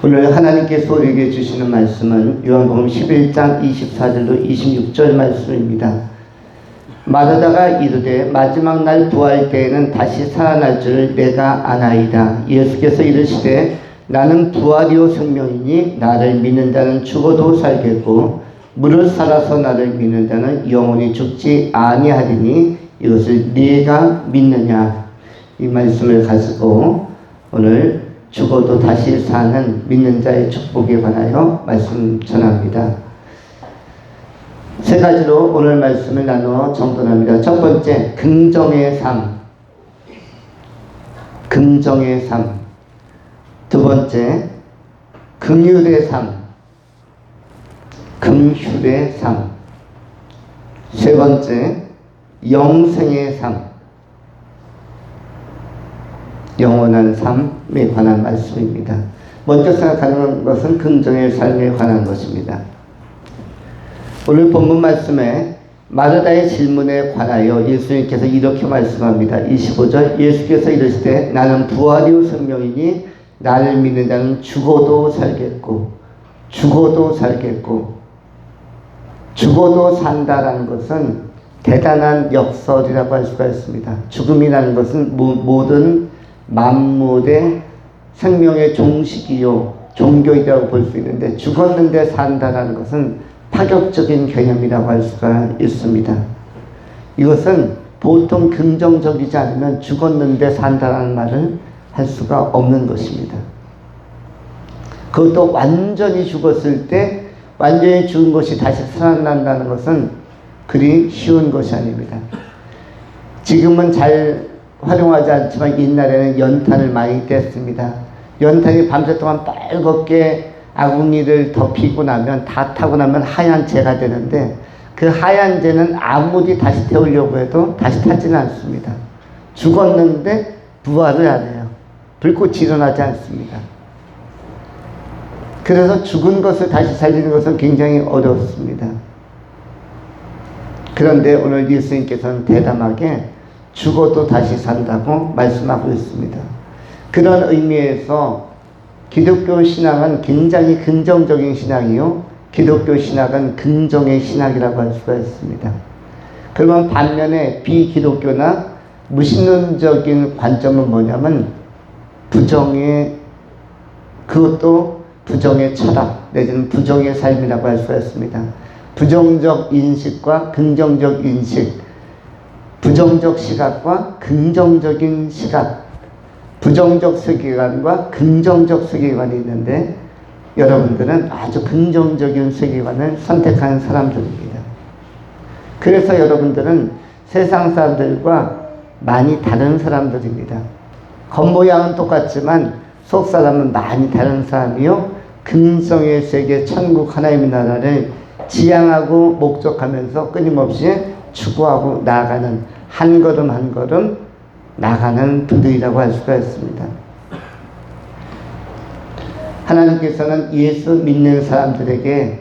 오늘 하나님께서 우리에게 주시는 말씀은 요한복음 11장 24절로 26절 말씀입니다. 마르다가 이르되 마지막 날 부활 때에는 다시 살아날 줄 내가 아나이다. 예수께서 이르시되 나는 부활이요 생명이니 나를 믿는 자는 죽어도 살겠고 무릇 살아서 나를 믿는 자는 영원히 죽지 아니하리니 이것을 네가 믿느냐. 이 말씀을 가지고 오늘 죽어도 다시 사는 믿는 자의 축복에 관하여 말씀 전합니다. 세 가지로 오늘 말씀을 나누어 정돈합니다. 첫 번째, 긍정의 삶. 긍정의 삶. 두 번째, 긍휼의 삶. 긍휼의 삶. 세 번째, 영생의 삶. 영원한 삶에 관한 말씀입니다. 먼저 생각하는 것은 긍정의 삶에 관한 것입니다. 오늘 본문 말씀에 마르다의 질문에 관하여 예수님께서 이렇게 말씀합니다. 25절 예수께서 이르시되 나는 부활이요 생명이니 나를 믿는 자는 죽어도 살겠고 죽어도 살겠고 죽어도 산다라는 것은 대단한 역설이라고 할 수가 있습니다. 죽음이라는 것은 모든 만물의 생명의 종식이요 종교이라고 볼 수 있는데 죽었는데 산다라는 것은 파격적인 개념이라고 할 수가 있습니다. 이것은 보통 긍정적이지 않으면 죽었는데 산다라는 말을 할 수가 없는 것입니다. 그것도 완전히 죽었을 때 완전히 죽은 것이 다시 살아난다는 것은 그리 쉬운 것이 아닙니다. 지금은 잘 활용하지 않지만 옛날에는 연탄을 많이 뗐습니다. 연탄이 밤새 동안 빨갛게 아궁이를 덮이고 나면 다 타고 나면 하얀 재가 되는데 그 하얀 재는 아무리 다시 태우려고 해도 다시 타지는 않습니다. 죽었는데 부활을 안 해요. 불꽃이 일어나지 않습니다. 그래서 죽은 것을 다시 살리는 것은 굉장히 어렵습니다. 그런데 오늘 예수님께서는 대담하게 죽어도 다시 산다고 말씀하고 있습니다. 그런 의미에서 기독교 신앙은 굉장히 긍정적인 신앙이요. 기독교 신학은 긍정의 신학이라고 할 수가 있습니다. 그러면 반면에 비기독교나 무신론적인 관점은 뭐냐면 그것도 부정의 철학 내지는 부정의 삶이라고 할 수가 있습니다. 부정적 인식과 긍정적 인식, 부정적 시각과 긍정적인 시각, 부정적 세계관과 긍정적 세계관이 있는데 여러분들은 아주 긍정적인 세계관을 선택하는 사람들입니다. 그래서 여러분들은 세상 사람들과 많이 다른 사람들입니다. 겉모양은 똑같지만 속 사람은 많이 다른 사람이요. 긍정의 세계 천국 하나님의 나라를 지향하고 목적하면서 끊임없이 추구하고 나아가는 한 걸음 한 걸음 나가는 분들이라고 할 수가 있습니다. 하나님께서는 예수 믿는 사람들에게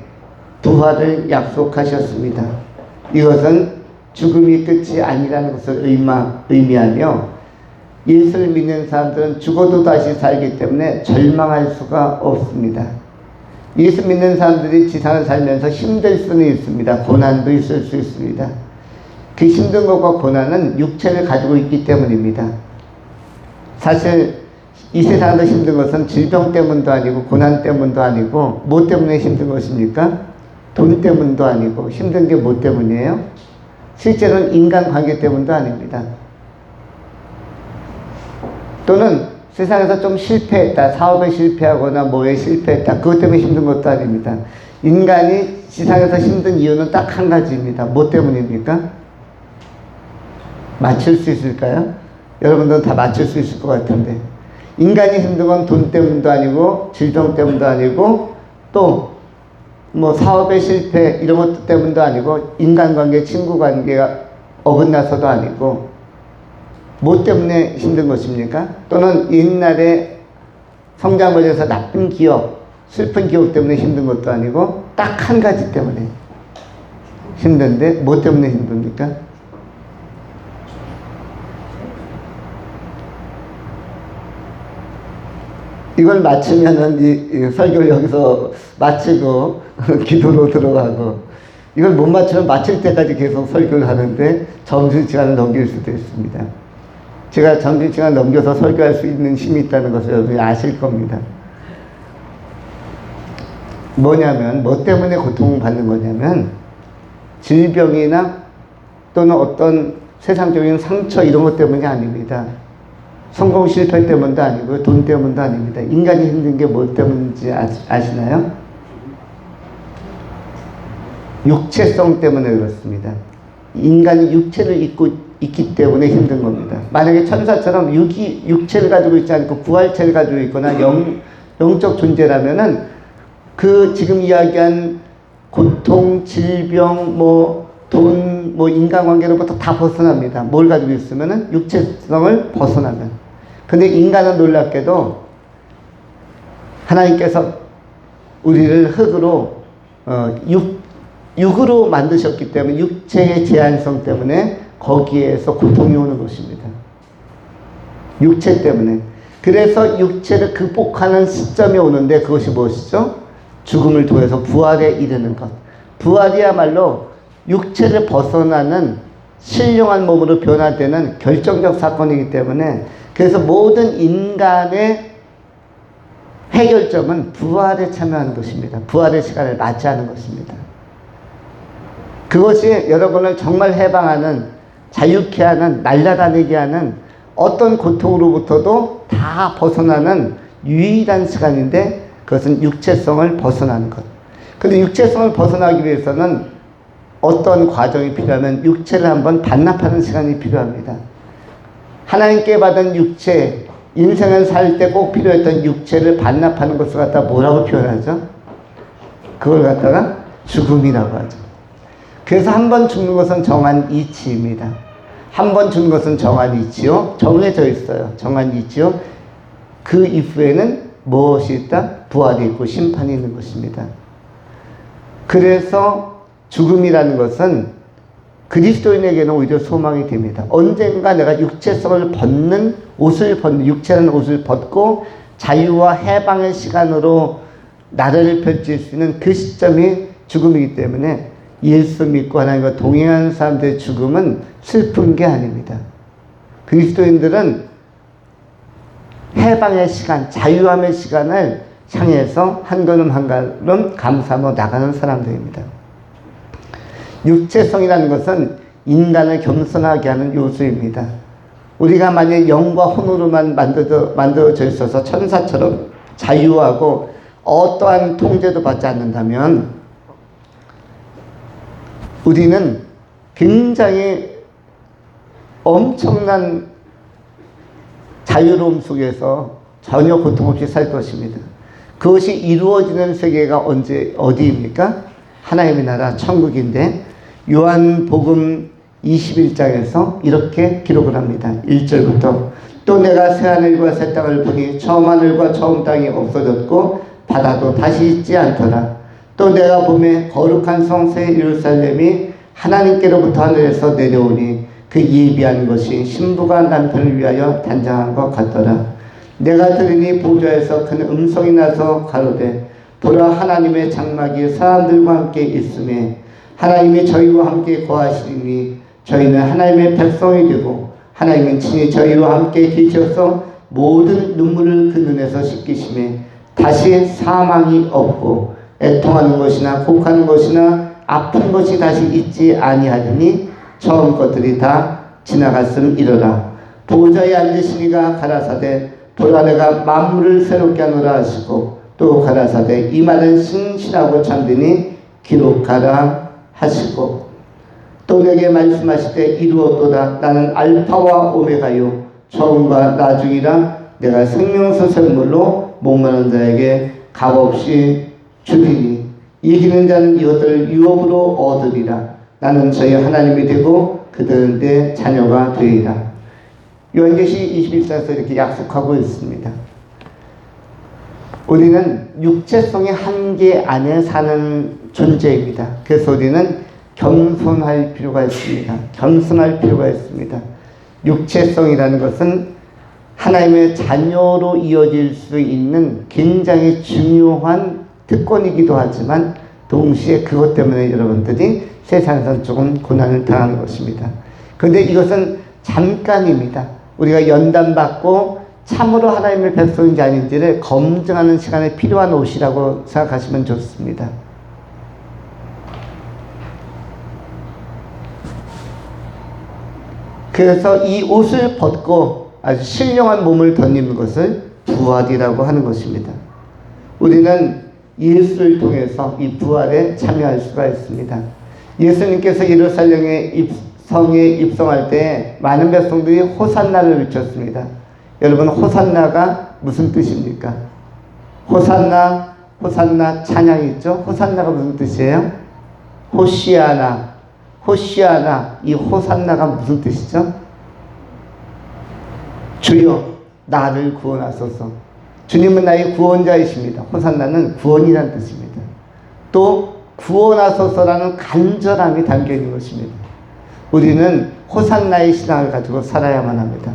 부활을 약속하셨습니다. 이것은 죽음이 끝이 아니라는 것을 의미하며 예수를 믿는 사람들은 죽어도 다시 살기 때문에 절망할 수가 없습니다. 예수 믿는 사람들이 지상을 살면서 힘들 수는 있습니다. 고난도 있을 수 있습니다. 그 힘든 것과 고난은 육체를 가지고 있기 때문입니다. 사실 이 세상에서 힘든 것은 질병 때문도 아니고 고난 때문도 아니고 뭐 때문에 힘든 것입니까? 돈 때문도 아니고 힘든 게 뭐 때문이에요? 실제로는 인간관계 때문도 아닙니다. 또는 세상에서 좀 실패했다, 사업에 실패하거나 뭐에 실패했다, 그것 때문에 힘든 것도 아닙니다. 인간이 세상에서 힘든 이유는 딱 한 가지입니다. 뭐 때문입니까? 맞출 수 있을까요? 여러분들은 다 맞출 수 있을 것 같은데 인간이 힘든 건 돈 때문도 아니고 질병 때문도 아니고 또 뭐 사업의 실패 이런 것 때문도 아니고 인간관계, 친구관계가 어긋나서도 아니고 뭐 때문에 힘든 것입니까? 또는 옛날에 성장을 해서 나쁜 기억, 슬픈 기억 때문에 힘든 것도 아니고 딱 한 가지 때문에 힘든데 뭐 때문에 힘듭니까? 이걸 마치면은 이 설교를 여기서 마치고 기도로 들어가고, 이걸 못 맞추면 마칠 때까지 계속 설교를 하는데 점심시간을 넘길 수도 있습니다. 제가 점심시간 넘겨서 설교할 수 있는 힘이 있다는 것을 여러분이 아실 겁니다. 뭐냐면, 뭐 때문에 고통받는 거냐면, 질병이나 또는 어떤 세상적인 상처 이런 것 때문이 아닙니다. 성공 실패 때문도 아니고 돈 때문도 아닙니다. 인간이 힘든 게 뭐 때문인지 아시나요? 육체성 때문에 그렇습니다. 인간이 육체를 입고 있기 때문에 힘든 겁니다. 만약에 천사처럼 육체를 가지고 있지 않고 부활체를 가지고 있거나 영적 존재라면은 그 지금 이야기한 고통, 질병, 돈, 인간관계로부터 다 벗어납니다. 뭘 가지고 있으면은 육체성을 벗어나면. 근데 인간은 놀랍게도 하나님께서 우리를 흙으로, 육으로 만드셨기 때문에 육체의 제한성 때문에 거기에서 고통이 오는 것입니다. 육체 때문에. 그래서 육체를 극복하는 시점이 오는데 그것이 무엇이죠? 죽음을 통해서 부활에 이르는 것. 부활이야말로 육체를 벗어나는 신령한 몸으로 변화되는 결정적 사건이기 때문에, 그래서 모든 인간의 해결점은 부활에 참여하는 것입니다. 부활의 시간을 맞이하는 것입니다. 그것이 여러분을 정말 해방하는, 자유케 하는, 날아다니게 하는, 어떤 고통으로부터도 다 벗어나는 유일한 시간인데, 그것은 육체성을 벗어나는 것. 근데 육체성을 벗어나기 위해서는 어떤 과정이 필요하면 육체를 한번 반납하는 시간이 필요합니다. 하나님께 받은 육체, 인생을 살 때 꼭 필요했던 육체를 반납하는 것을 갖다 뭐라고 표현하죠? 그걸 갖다가 죽음이라고 하죠. 그래서 한 번 죽는 것은 정한 이치입니다. 한 번 죽는 것은 정한 이치요. 정해져 있어요. 정한 이치요. 그 이후에는 무엇이 있다? 부활이 있고 심판이 있는 것입니다. 그래서 죽음이라는 것은 그리스도인에게는 오히려 소망이 됩니다. 언젠가 내가 육체성을 벗는, 육체라는 옷을 벗고 자유와 해방의 시간으로 나를 펼칠 수 있는 그 시점이 죽음이기 때문에 예수 믿고 하나님과 동행하는 사람들의 죽음은 슬픈 게 아닙니다. 그리스도인들은 해방의 시간, 자유함의 시간을 향해서 한 걸음 한 걸음 감사하며 나가는 사람들입니다. 육체성이라는 것은 인간을 겸손하게 하는 요소입니다. 우리가 만약 영과 혼으로만 만들어져 있어서 천사처럼 자유하고 어떠한 통제도 받지 않는다면 우리는 굉장히 엄청난 자유로움 속에서 전혀 고통 없이 살 것입니다. 그것이 이루어지는 세계가 어디입니까? 하나님의 나라 천국인데, 요한복음 21장에서 이렇게 기록을 합니다. 1절부터 또 내가 새하늘과 새 땅을 보니 처음 하늘과 처음 땅이 없어졌고 바다도 다시 있지 않더라. 또 내가 보매 거룩한 성 새 예루살렘이 하나님께로부터 하늘에서 내려오니 그 예비한 것이 신부가 남편을 위하여 단장한 것 같더라. 내가 들으니 보좌에서 큰 음성이 나서 가로되 보라, 하나님의 장막이 사람들과 함께 있으며 하나님이 저희와 함께 거하시니 저희는 하나님의 백성이 되고 하나님은 친히 저희와 함께 계셔서 모든 눈물을 그 눈에서 씻기시며 다시 사망이 없고 애통하는 것이나 곡하는 것이나 아픈 것이 다시 있지 아니하리니 처음 것들이 다 지나갔음이로라. 보좌에 앉으시니가 가라사대 보라, 내가 만물을 새롭게 하노라 하시고 또 가라사대 이 말은 신실하고 참되니 기록하라 하시고 또 내게 말씀하시되 이루었도다. 나는 알파와 오메가요 처음과 나중이라. 내가 생명수 샘물로 목마른 자에게 값없이 주리니 이기는 자는 이것들을 유업으로 얻으리라. 나는 저희 하나님이 되고 그들은 내 자녀가 되리라. 요한계시 21장에서 이렇게 약속하고 있습니다. 우리는 육체성의 한계 안에 사는 존재입니다. 그래서 우리는 겸손할 필요가 있습니다. 겸손할 필요가 있습니다. 육체성이라는 것은 하나님의 자녀로 이어질 수 있는 굉장히 중요한 특권이기도 하지만 동시에 그것 때문에 여러분들이 세상에서 조금 고난을 당하는 것입니다. 그런데 이것은 잠깐입니다. 우리가 연단받고 참으로 하나님의 백성인지 아닌지를 검증하는 시간에 필요한 옷이라고 생각하시면 좋습니다. 그래서 이 옷을 벗고 아주 신령한 몸을 덧입는 것을 부활이라고 하는 것입니다. 우리는 예수를 통해서 이 부활에 참여할 수가 있습니다. 예수님께서 예루살렘의 성에 입성할 때 많은 백성들이 호산나를 외쳤습니다. 여러분, 호산나가 무슨 뜻입니까? 호산나, 호산나 찬양이 있죠? 호산나가 무슨 뜻이에요? 호시아나, 호시아나. 이 호산나가 무슨 뜻이죠? 주여 나를 구원하소서. 주님은 나의 구원자이십니다. 호산나는 구원이라는 뜻입니다. 또 구원하소서라는 간절함이 담겨있는 것입니다. 우리는 호산나의 신앙을 가지고 살아야만 합니다.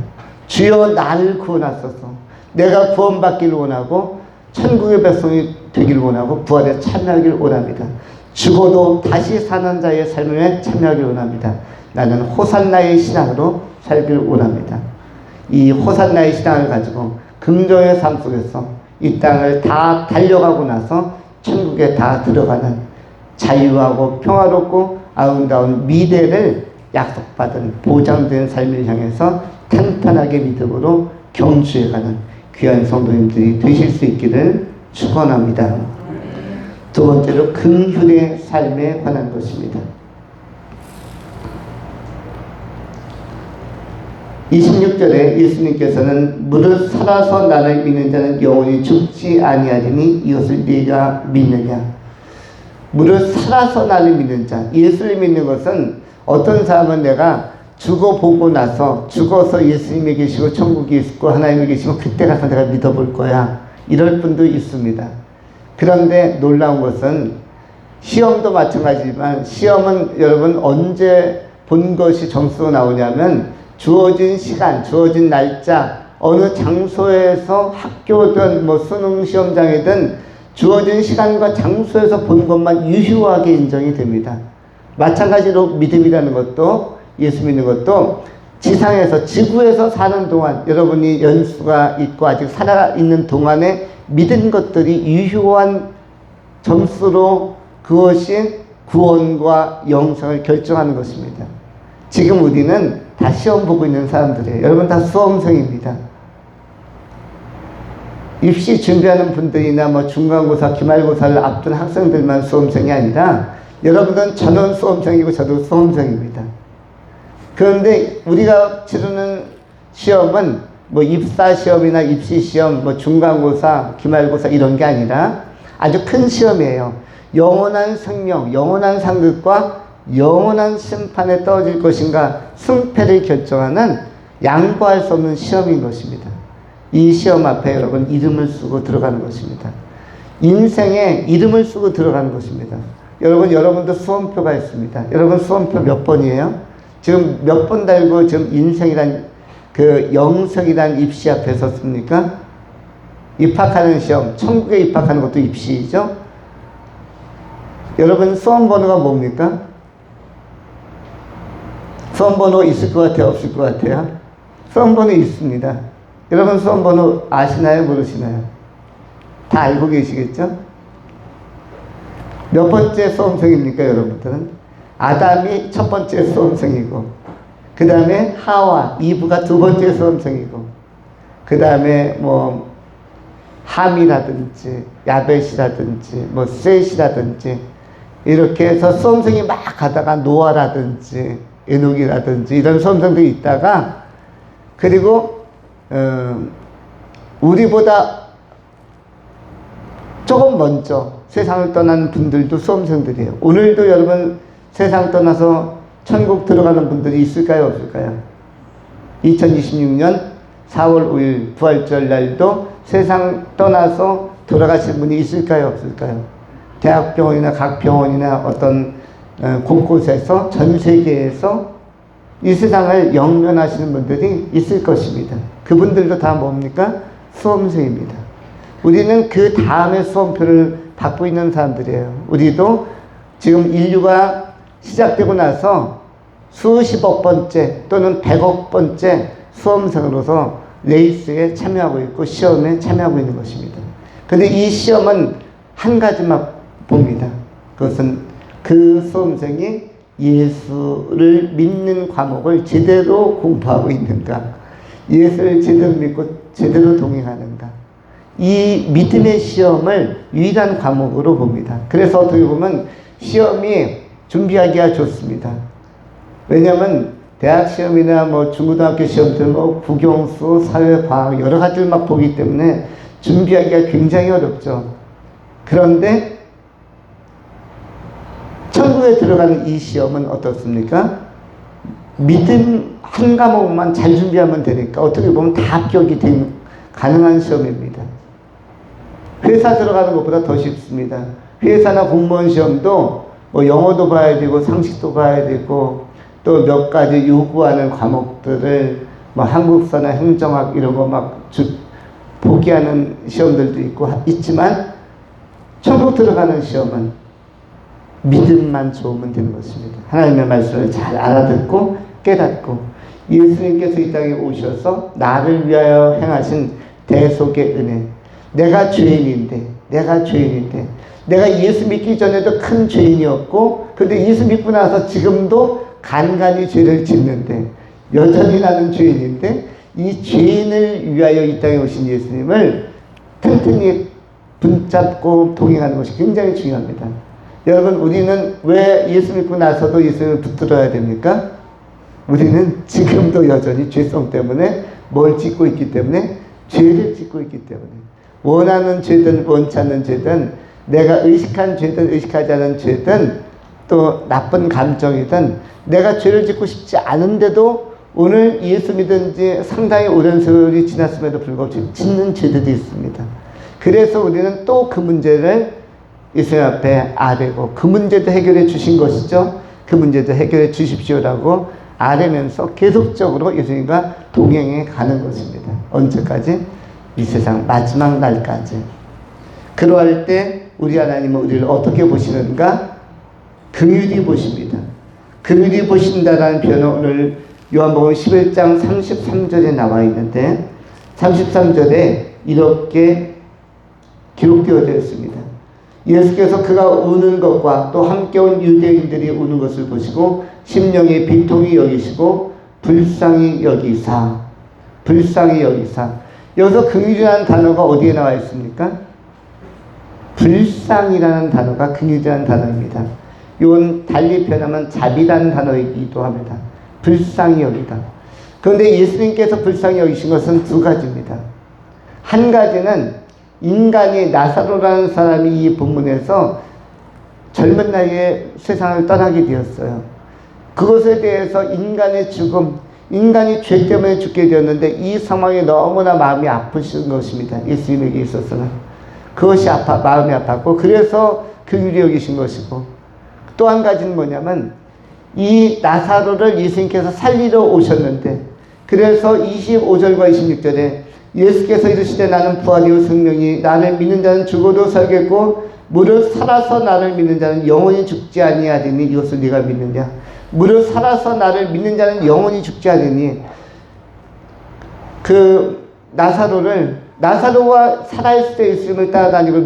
주여 나를 구원하소서. 내가 구원받기를 원하고 천국의 백성이 되기를 원하고 부활에 참여하기를 원합니다. 죽어도 다시 사는 자의 삶에 참여하기를 원합니다. 나는 호산나의 신앙으로 살기를 원합니다. 이 호산나의 신앙을 가지고 긍정의 삶 속에서 이 땅을 다 달려가고 나서 천국에 다 들어가는 자유하고 평화롭고 아름다운 미래를 약속받은 보장된 삶을 향해서 탄탄하게 믿음으로 경주해가는 귀한 성도님들이 되실 수 있기를 축원합니다. 두 번째로 긍휼의 삶에 관한 것입니다. 26절에 예수님께서는 무릇 살아서 나를 믿는 자는 영원히 죽지 아니하리니 이것을 네가 믿느냐. 무릇 살아서 나를 믿는 자. 예수를 믿는 것은 어떤 사람은 내가 죽어보고 나서 죽어서 예수님이 계시고 천국이 있고 하나님이 계시고 그때 가서 내가 믿어볼 거야. 이럴 분도 있습니다. 그런데 놀라운 것은 시험도 마찬가지지만 시험은 여러분 언제 본 것이 점수로 나오냐면 주어진 시간, 주어진 날짜, 어느 장소에서 학교든 뭐 수능 시험장이든 주어진 시간과 장소에서 본 것만 유효하게 인정이 됩니다. 마찬가지로 믿음이라는 것도 예수 믿는 것도 지상에서 지구에서 사는 동안 여러분이 연수가 있고 아직 살아있는 동안에 믿은 것들이 유효한 점수로 그것이 구원과 영생을 결정하는 것입니다. 지금 우리는 다 시험 보고 있는 사람들이에요. 여러분 다 수험생입니다. 입시 준비하는 분들이나 뭐 중간고사, 기말고사를 앞둔 학생들만 수험생이 아니라 여러분은 전원 수험생이고 저도 수험생입니다. 그런데 우리가 치르는 시험은 뭐 입사시험이나 입시시험, 뭐 중간고사, 기말고사 이런 게 아니라 아주 큰 시험이에요. 영원한 생명, 영원한 상급과 영원한 심판에 떨어질 것인가 승패를 결정하는 양보할 수 없는 시험인 것입니다. 이 시험 앞에 여러분 이름을 쓰고 들어가는 것입니다. 인생에 이름을 쓰고 들어가는 것입니다. 여러분도 수험표가 있습니다. 여러분 수험표 몇 번이에요? 지금 몇 번 달고 지금 인생이란 그 영성이란 입시 앞에 섰습니까? 입학하는 시험, 천국에 입학하는 것도 입시이죠? 여러분 수험 번호가 뭡니까? 수험 번호 있을 것 같아요? 없을 것 같아요? 수험 번호 있습니다. 여러분 수험 번호 아시나요? 모르시나요? 다 알고 계시겠죠? 몇 번째 수험생입니까? 여러분들은? 아담이 첫 번째 수험생이고 그 다음에 하와, 이브가 두 번째 수험생이고 그 다음에 뭐 함이라든지 야벳이라든지 뭐 셋이라든지 이렇게 해서 수험생이 막 가다가 노아라든지 에녹이라든지 이런 수험생들이 있다가 그리고 우리보다 조금 먼저 세상을 떠난 분들도 수험생들이에요. 오늘도 여러분 세상 떠나서 천국 들어가는 분들이 있을까요? 없을까요? 2026년 4월 5일 부활절 날도 세상 떠나서 돌아가신 분이 있을까요? 없을까요? 대학병원이나 각 병원이나 어떤 곳곳에서 전 세계에서 이 세상을 영면하시는 분들이 있을 것입니다. 그분들도 다 뭡니까? 수험생입니다. 우리는 그 다음에 수험표를 받고 있는 사람들이에요. 우리도 지금 인류가 시작되고 나서 수십억 번째 또는 100억 번째 수험생으로서 레이스에 참여하고 있고 시험에 참여하고 있는 것입니다. 근데 이 시험은 한 가지만 봅니다. 그것은 그 수험생이 예수를 믿는 과목을 제대로 공부하고 있는가, 예수를 제대로 믿고 제대로 동행하는가, 이 믿음의 시험을 유일한 과목으로 봅니다. 그래서 어떻게 보면 시험이 준비하기가 좋습니다. 왜냐하면 대학 시험이나 뭐 중고등학교 시험들 뭐 국영수, 사회과학 여러 가지를 막 보기 때문에 준비하기가 굉장히 어렵죠. 그런데 천국에 들어가는 이 시험은 어떻습니까? 믿음 한 과목만 잘 준비하면 되니까 어떻게 보면 다 합격이 가능한 시험입니다. 회사 들어가는 것보다 더 쉽습니다. 회사나 공무원 시험도 뭐 영어도 봐야 되고 상식도 봐야 되고 또 몇 가지 요구하는 과목들을 뭐 한국사나 행정학 이런 거 막 포기하는 시험들도 있지만 천국 들어가는 시험은 믿음만 좋으면 되는 것입니다. 하나님의 말씀을 잘 알아듣고 깨닫고 예수님께서 이 땅에 오셔서 나를 위하여 행하신 대속의 은혜, 내가 죄인인데 내가 예수 믿기 전에도 큰 죄인이었고 근데 예수 믿고 나서 지금도 간간히 죄를 짓는데 여전히 나는 죄인인데 이 죄인을 위하여 이 땅에 오신 예수님을 튼튼히 붙잡고 동행하는 것이 굉장히 중요합니다. 여러분, 우리는 왜 예수 믿고 나서도 예수님을 붙들어야 됩니까? 우리는 지금도 여전히 죄성 때문에 뭘 짓고 있기 때문에 죄를 짓고 있기 때문에 원하는 죄든 원치 않는 죄든 내가 의식한 죄든 의식하지 않은 죄든 또 나쁜 감정이든 내가 죄를 짓고 싶지 않은데도 오늘 예수 믿은 지 상당히 오랜 세월이 지났음에도 불구하고 짓는 죄들이 있습니다. 그래서 우리는 또 그 문제를 예수님 앞에 아뢰고 그 문제도 해결해 주신 것이죠. 그 문제도 해결해 주십시오라고 아뢰면서 계속적으로 예수님과 동행해 가는 것입니다. 언제까지? 이 세상 마지막 날까지. 그러할 때 우리 하나님은 우리를 어떻게 보시는가? 긍휼히 보십니다. 긍휼히 보신다라는 표현은 오늘 요한복음 11장 33절에 나와 있는데 33절에 이렇게 기록되어져 있습니다. 예수께서 그가 우는 것과 또 함께 온 유대인들이 우는 것을 보시고 심령의 비통히 여기시고 불쌍히 여기사. 여기서 긍휼이라는 단어가 어디에 나와 있습니까? 불쌍이라는 단어가 긍휼이라는 단어입니다. 이건 달리 표현하면 자비라는 단어이기도 합니다. 불쌍히 여기다. 그런데 예수님께서 불쌍히 여기신 것은 두 가지입니다. 한 가지는 인간이 나사로라는 사람이 이 본문에서 젊은 나이에 세상을 떠나게 되었어요. 그것에 대해서 인간의 죽음, 인간이 죄 때문에 죽게 되었는데 이 상황이 너무나 마음이 아프신 것입니다. 예수님에게 있어서는. 그것이 마음이 아팠고 그래서 긍휼히 여기신 것이고 또 한 가지는 뭐냐면 이 나사로를 예수님께서 살리러 오셨는데 그래서 25절과 26절에 예수께서 이르시되 나는 부활이요 생명이 나를 믿는 자는 죽어도 살겠고 무릇 살아서 나를 믿는 자는 영원히 죽지 아니하리니 이것을 네가 믿느냐. 무릇 살아서 나를 믿는 자는 영원히 죽지 않으니 그 나사로가 살아있을 때 예수님을 따라다니고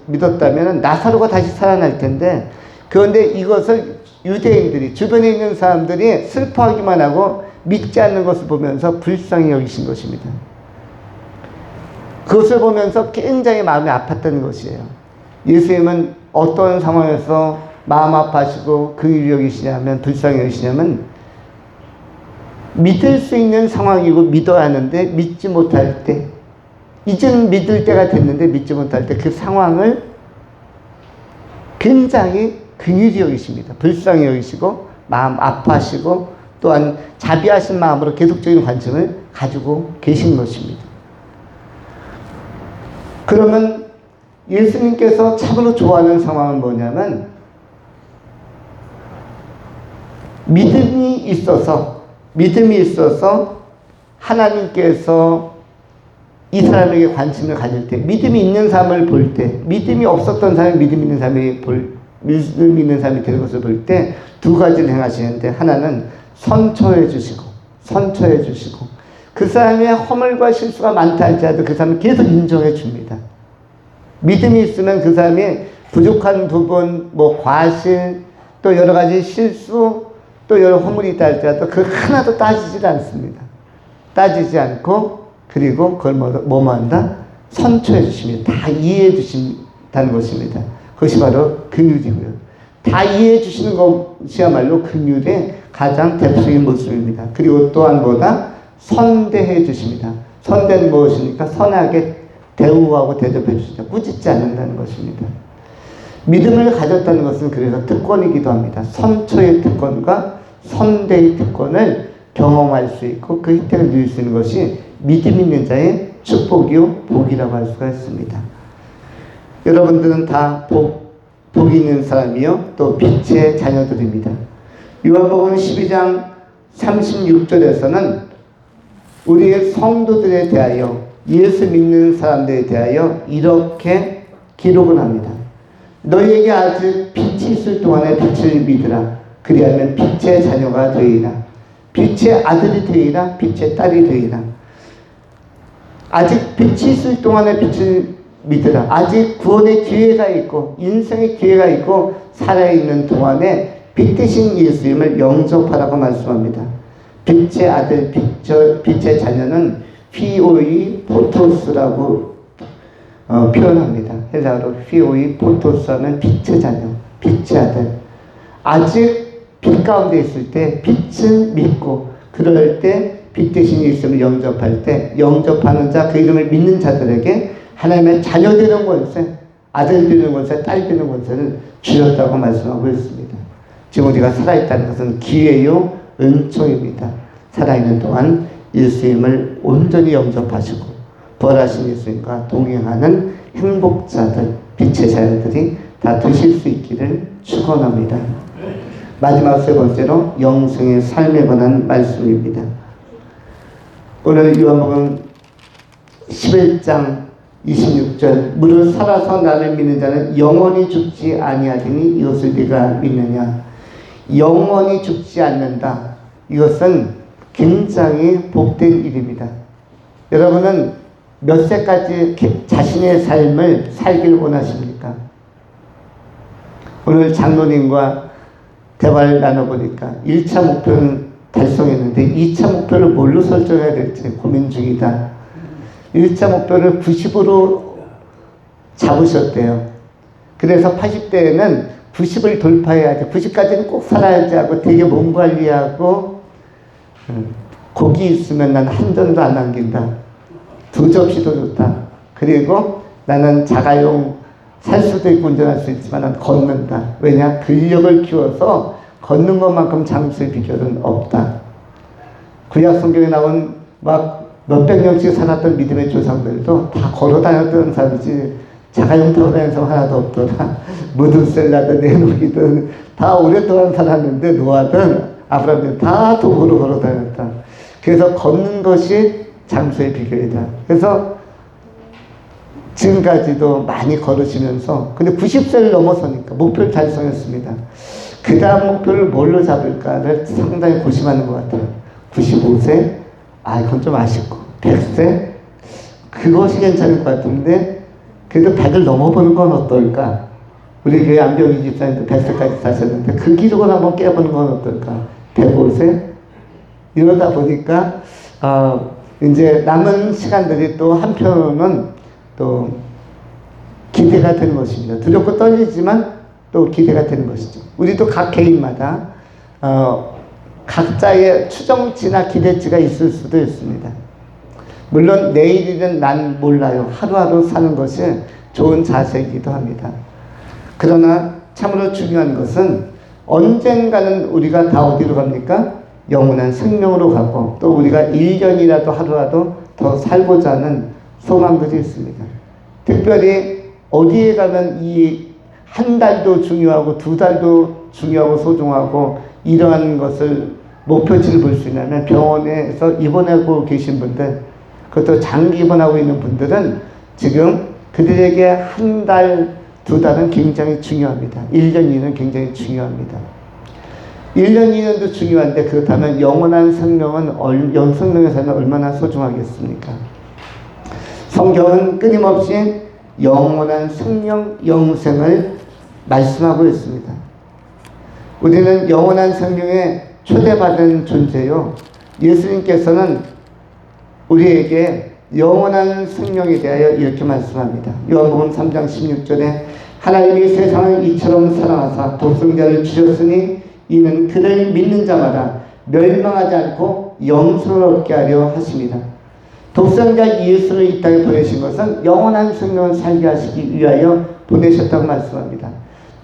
믿었다면 나사로가 다시 살아날 텐데 그런데 이것을 유대인들이 주변에 있는 사람들이 슬퍼하기만 하고 믿지 않는 것을 보면서 불쌍히 여기신 것입니다. 그것을 보면서 굉장히 마음이 아팠다는 것이에요. 예수님은 어떤 상황에서 마음 아파하시고 긍휼히 여기시냐면 불쌍히 여기시냐면 믿을 수 있는 상황이고 믿어야 하는데 믿지 못할 때 이젠 믿을 때가 됐는데 믿지 못할 때 그 상황을 굉장히 긍휼히 여기십니다. 불쌍히 여기시고 마음 아파하시고 또한 자비하신 마음으로 계속적인 관심을 가지고 계신 것입니다. 그러면 예수님께서 참으로 좋아하는 상황은 뭐냐면 믿음이 있어서 하나님께서 이 사람에게 관심을 가질 때, 믿음이 있는 사람을 볼 때, 믿음이 없었던 사람이 믿음 있는 믿음 있는 사람이 되는 것을 볼 때 두 가지를 행하시는데, 하나는 선처해 주시고 그 사람의 허물과 실수가 많다 할지라도 그 사람을 계속 인정해 줍니다. 믿음이 있으면 그 사람이 부족한 부분, 과실, 또 여러 가지 실수, 또 여러 허물이 있다 할지라도 그 하나도 따지지 않습니다. 따지지 않고, 그리고 그걸 뭐만 한다? 선처해 주십니다. 다 이해해 주신다는 것입니다. 그것이 바로 긍휼이고요. 다 이해해 주시는 것이야말로 긍휼의 가장 대표적인 모습입니다. 그리고 또한 뭐다? 선대해 주십니다. 선대는 무엇입니까? 선하게 대우하고 대접해 주시다. 꾸짖지 않는다는 것입니다. 믿음을 가졌다는 것은 그래서 특권이기도 합니다. 선처의 특권과 선대의 특권을 경험할 수 있고 그 혜택을 누릴 수 있는 것이 믿음 있는 자의 축복이요 복이라고 할 수가 있습니다. 여러분들은 다 복 있는 사람이요 또 빛의 자녀들입니다. 요한복음 12장 36절에서는 우리의 성도들에 대하여, 예수 믿는 사람들에 대하여 이렇게 기록을 합니다. 너희에게 아직 빛이 있을 동안에 빛을 믿으라. 그리하면 빛의 자녀가 되리라. 빛의 아들이 되리라. 빛의 딸이 되리라. 아직 빛이 있을 동안에 빛을 믿으라. 아직 구원의 기회가 있고 인생의 기회가 있고 살아있는 동안에 빛 대신 예수님을 영접하라고 말씀합니다. 빛의 아들, 빛의 자녀는 피오이 포토스라고 표현합니다. 헬라어로 피오이 포토스 하면 빛의 자녀, 빛의 아들. 아직 빛 가운데 있을 때 빛을 믿고, 그럴 때 빛 대신 예수님을 영접할 때, 영접하는 자, 그 이름을 믿는 자들에게 하나님의 자녀 되는 권세, 아들 되는 권세, 딸 되는 권세를 주셨다고 말씀하고 있습니다. 지금 우리가 살아있다는 것은 기회요 은총입니다. 살아있는 동안 예수님을 온전히 영접하시고 부활하신 예수님과 동행하는 행복자들, 빛의 자녀들이 다 되실 수 있기를 축원합니다. 마지막 세 번째로 영생의 삶에 관한 말씀입니다. 오늘 요한복음 11장 26절, 무릇 살아서 나를 믿는 자는 영원히 죽지 아니하리니 이것을 네가 믿느냐. 영원히 죽지 않는다. 이것은 굉장히 복된 일입니다. 여러분은 몇 세까지 자신의 삶을 살길 원하십니까? 오늘 장로님과 대화를 나눠보니까 1차 목표는 달성했는데 2차 목표를 뭘로 설정해야 될지 고민 중이다. 1차 목표를 90으로 잡으셨대요. 그래서 80대에는 90을 돌파해야지, 90까지는 꼭 살아야지 하고 되게 몸 관리하고, 고기 있으면 난 한 점도 안 남긴다. 2접시도 좋다. 그리고 나는 자가용 살 수도 있고 운전할 수 있지만 난 걷는다. 왜냐? 근력을 키워서 걷는 것만큼 장수의 비결은 없다. 구약 성경에 나온 막 몇백 년씩 살았던 믿음의 조상들도 다 걸어 다녔던 사람이지 자가용 타고 다니는 사람 하나도 없더라. 무드셀라든 에녹이든 다 오랫동안 살았는데, 노아든 아브라함든 다 도구로 걸어 다녔다. 그래서 걷는 것이 장수의 비결이다. 그래서 지금까지도 많이 걸으시면서, 근데 90세를 넘어서니까 목표를 달성했습니다. 그 다음 목표를 뭘로 잡을까를 상당히 고심하는 것 같아요. 95세? 이건 좀 아쉽고. 100세? 그것이 괜찮을 것 같은데, 그래도 100을 넘어보는 건 어떨까? 우리 교회 안병희 집사님도 100세까지 사셨는데, 그 기록을 한번 깨보는 건 어떨까? 105세? 이러다 보니까, 이제 남은 시간들이 또 한편은 또 기대가 되는 것입니다. 두렵고 떨리지만 또 기대가 되는 것이죠. 우리도 각 개인마다 각자의 추정치나 기대치가 있을 수도 있습니다. 물론 내일이든 난 몰라요. 하루하루 사는 것이 좋은 자세이기도 합니다. 그러나 참으로 중요한 것은 언젠가는 우리가 다 어디로 갑니까? 영원한 생명으로 가고, 또 우리가 1년이라도 하루라도 더 살고자 하는 소망들이 있습니다. 특별히 어디에 가면 이 한 달도 중요하고 두 달도 중요하고 소중하고 이러한 것을 목표치를 볼 수 있냐면 병원에서 입원하고 계신 분들, 그것도 장기 입원하고 있는 분들은 지금 그들에게 한 달, 두 달은 굉장히 중요합니다. 1년, 2년 굉장히 중요합니다. 1년, 2년도 중요한데 그렇다면 영원한 생명은 생명의 삶은 얼마나 소중하겠습니까? 성경은 끊임없이 영원한 생명, 영생을 말씀하고 있습니다. 우리는 영원한 생명에 초대받은 존재요. 예수님께서는 우리에게 영원한 생명에 대하여 이렇게 말씀합니다. 요한복음 3장 16절에 하나님이 세상을 이처럼 사랑하사 독생자를 주셨으니 이는 그를 믿는 자마다 멸망하지 않고 영생을 얻게 하려 하십니다. 독생자 예수를 이 땅에 보내신 것은 영원한 생명을 살게 하시기 위하여 보내셨다고 말씀합니다.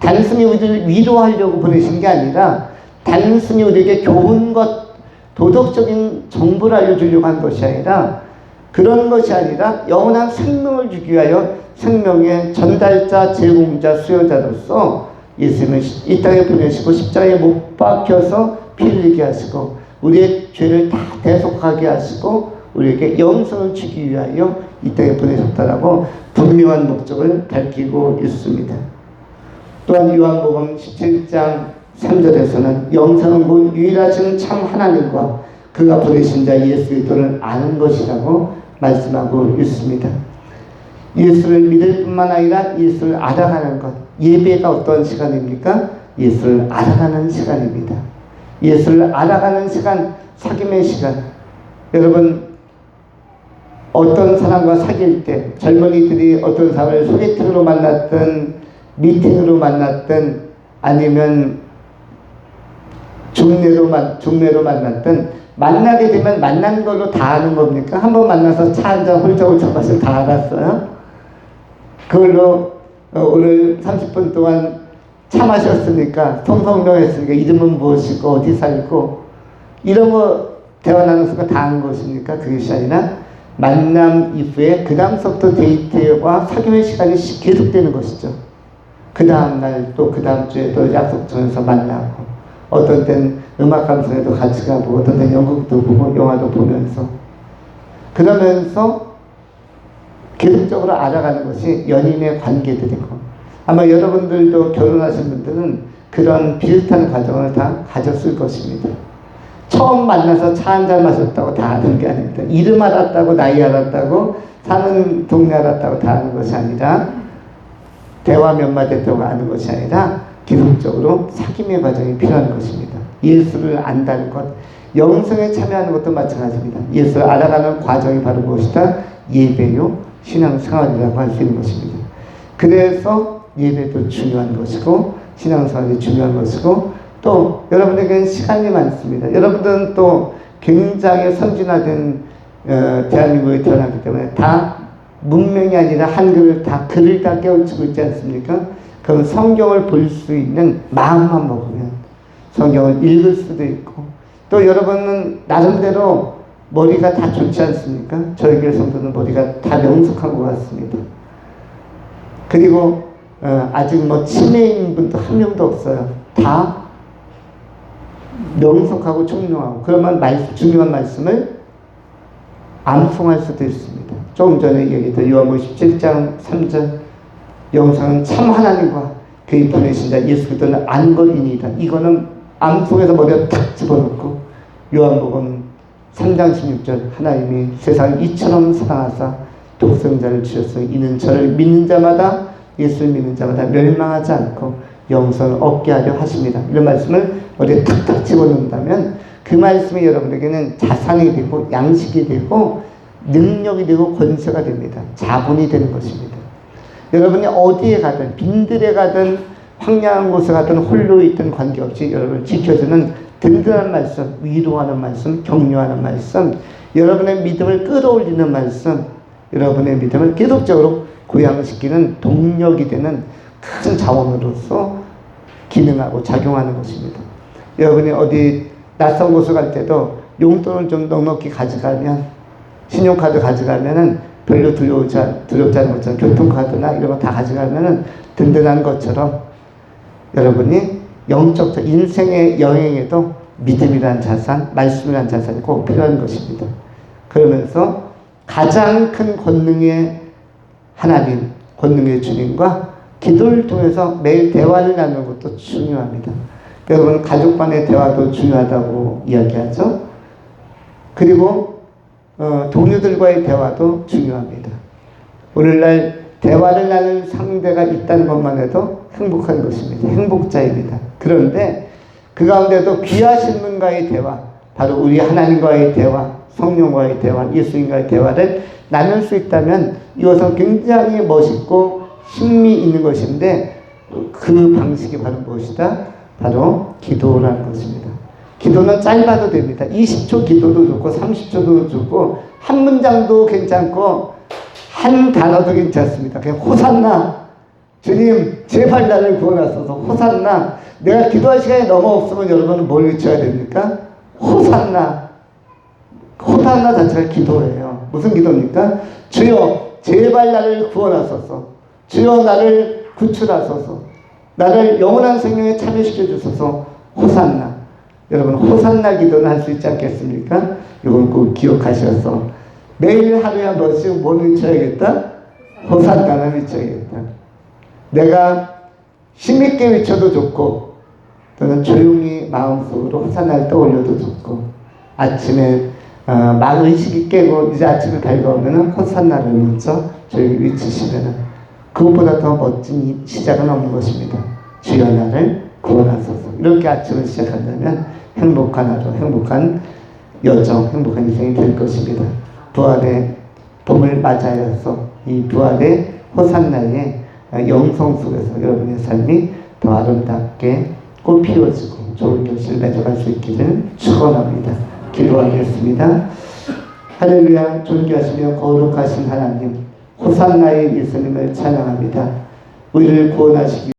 단순히 우리를 위로하려고 보내신 게 아니라 단순히 우리에게 좋은 것, 도덕적인 정보를 알려주려고 한 것이 아니라 그런 것이 아니라 영원한 생명을 주기 위하여 생명의 전달자, 제공자, 수여자로서 예수님은 이 땅에 보내시고 십자가에 못 박혀서 피 흘리게 하시고 우리의 죄를 다 대속하게 하시고 우리에게 영생을 주기 위하여 이 땅에 보내셨다라고 분명한 목적을 밝히고 있습니다. 또한 요한복음 17장 3절에서는 영생은 곧 유일하신 참 하나님과 그가 보내신 자 예수 그리스도를 아는 것이라고 말씀하고 있습니다. 예수를 믿을 뿐만 아니라 예수를 알아가는 것. 예배가 어떤 시간입니까? 예수를 알아가는 시간입니다. 예수를 알아가는 시간, 사귐의 시간. 여러분, 어떤 사람과 사귈 때 젊은이들이 어떤 사람을 소개팅으로 만났든 미팅으로 만났든 아니면 중매로 만났든 만나게 되면 만난 걸로 다 아는 겁니까? 한번 만나서 차 한잔 홀짝홀짝 마시고 다 알았어요? 그걸로 오늘 30분 동안 차 마셨으니까 통성명했으니까 이름은 무엇이고 어디 살고 이런 거 대화 나눈 순간 다 아는 것입니까? 그것이 아니라 만남 이후에 그 다음부터 데이트와 사귐의 시간이 계속되는 것이죠. 그 다음날 또 그 다음 주에 또 약속장에서 만나고 어떤 때는 음악 감상회도 같이 가고 어떤 때는 연극도 보고 영화도 보면서 그러면서 계속적으로 알아가는 것이 연인의 관계들이고 아마 여러분들도 결혼하신 분들은 그런 비슷한 과정을 다 가졌을 것입니다. 처음 만나서 차 한잔 마셨다고 다 아는 게 아닙니다. 이름 알았다고 나이 알았다고 사는 동네 알았다고 다 아는 것이 아니라 대화 몇 마디 했다고 아는 것이 아니라 기록적으로 사귐의 과정이 필요한 것입니다. 예수를 안다는 것, 영성에 참여하는 것도 마찬가지입니다. 예수를 알아가는 과정이 바로 무엇이다? 예배요, 신앙생활이라고 할 수 있는 것입니다. 그래서 예배도 중요한 것이고 신앙생활이 중요한 것이고 또 여러분에게는 시간이 많습니다. 여러분들은 또 굉장히 선진화된 대한민국에 태어났기 때문에 다 문명이 아니라 한글을 다 글을 다 깨우치고 있지 않습니까? 그럼 성경을 볼 수 있는 마음만 먹으면 성경을 읽을 수도 있고 또 여러분은 나름대로 머리가 다 좋지 않습니까? 저희 교회 성도는 머리가 다 명석한 것 같습니다. 그리고 아직 뭐 치매인 분도 한 명도 없어요. 다 명석하고 총명하고 그러면 중요한 말씀을 암송할 수도 있습니다. 조금 전에 얘기했던 요한복음 17장 3절 영생은 참 하나님과 그의 보내신 자 예수 그리스도를 안 것이니이다. 이거는 암송에서 머리에 탁 집어넣고 요한복음 3장 16절 하나님이 세상을 이처럼 사랑하사 독생자를 주셨으니 이는 저를 믿는 자마다 예수를 믿는 자마다 멸망하지 않고 영생을 얻게 하려 하십니다. 이런 말씀을 머리에 탁탁 집어넣는다면 그 말씀이 여러분에게는 자산이 되고 양식이 되고 능력이 되고 권세가 됩니다. 자본이 되는 것입니다. 여러분이 어디에 가든 빈들에 가든 황량한 곳에 가든 홀로 있든 관계없이 여러분을 지켜주는 든든한 말씀, 위로하는 말씀, 격려하는 말씀, 여러분의 믿음을 끌어올리는 말씀, 여러분의 믿음을 계속적으로 고양시키는 동력이 되는 큰 자원으로서 기능하고 작용하는 것입니다. 여러분이 어디 낯선 곳을 갈 때도 용돈을 좀 넉넉히 가져가면 신용카드 가져가면은 별로 두렵지 않은 것처럼 교통카드나 이런 거 다 가져가면은 든든한 것처럼 여러분이 영적 인생의 여행에도 믿음이란 자산, 말씀이란 자산이 꼭 필요한 것입니다. 그러면서 가장 큰 권능의 하나님, 권능의 주님과 기도를 통해서 매일 대화를 나누는 것도 중요합니다. 여러분, 가족 간의 대화도 중요하다고 이야기하죠. 그리고 동료들과의 대화도 중요합니다. 오늘날 대화를 나눌 상대가 있다는 것만 해도 행복한 것입니다. 행복자입니다. 그런데 그 가운데도 귀하신 분과의 대화, 바로 우리 하나님과의 대화, 성령과의 대화, 예수님과의 대화를 나눌 수 있다면 이것은 굉장히 멋있고 힘이 있는 것인데, 그 방식이 바로 무엇이다? 바로 기도라는 것입니다. 기도는 짧아도 됩니다. 20초 기도도 좋고 30초도 좋고 한 문장도 괜찮고 한 단어도 괜찮습니다. 그냥 호산나, 주님 제발 나를 구원하소서, 호산나. 내가 기도할 시간이 너무 없으면 여러분은 뭘 외쳐야 됩니까? 호산나. 호산나 자체가 기도예요. 무슨 기도입니까? 주여 제발 나를 구원하소서, 주여 나를 구출하소서, 나를 영원한 생명에 참여시켜 주소서, 호산나. 여러분, 호산나 기도는 할 수 있지 않겠습니까? 이건 꼭 기억하셔서 매일 하루에 한 번씩 뭘 외쳐야겠다? 호산나를 외쳐야겠다. 내가 힘있게 외쳐도 좋고, 또는 조용히 마음속으로 호산나를 떠올려도 좋고, 아침에 의식이 깨고 이제 아침에 밝아오면 호산나를 먼저 조용히 외치시면 그것보다 더 멋진 시작은 없는 것입니다. 주여 나를 구원하소서. 이렇게 아침을 시작한다면 행복한 하루, 행복한 여정, 행복한 인생이 될 것입니다. 부활의 봄을 맞아서 이 부활의 호산나의 영성 속에서 여러분의 삶이 더 아름답게 꽃 피워지고 좋은 결실을 맺어갈 수 있기를 축원합니다. 기도하겠습니다. 할렐루야. 존귀하시며 거룩하신 하나님, 호산나의 예수님을 찬양합니다. 우리를 구원하시기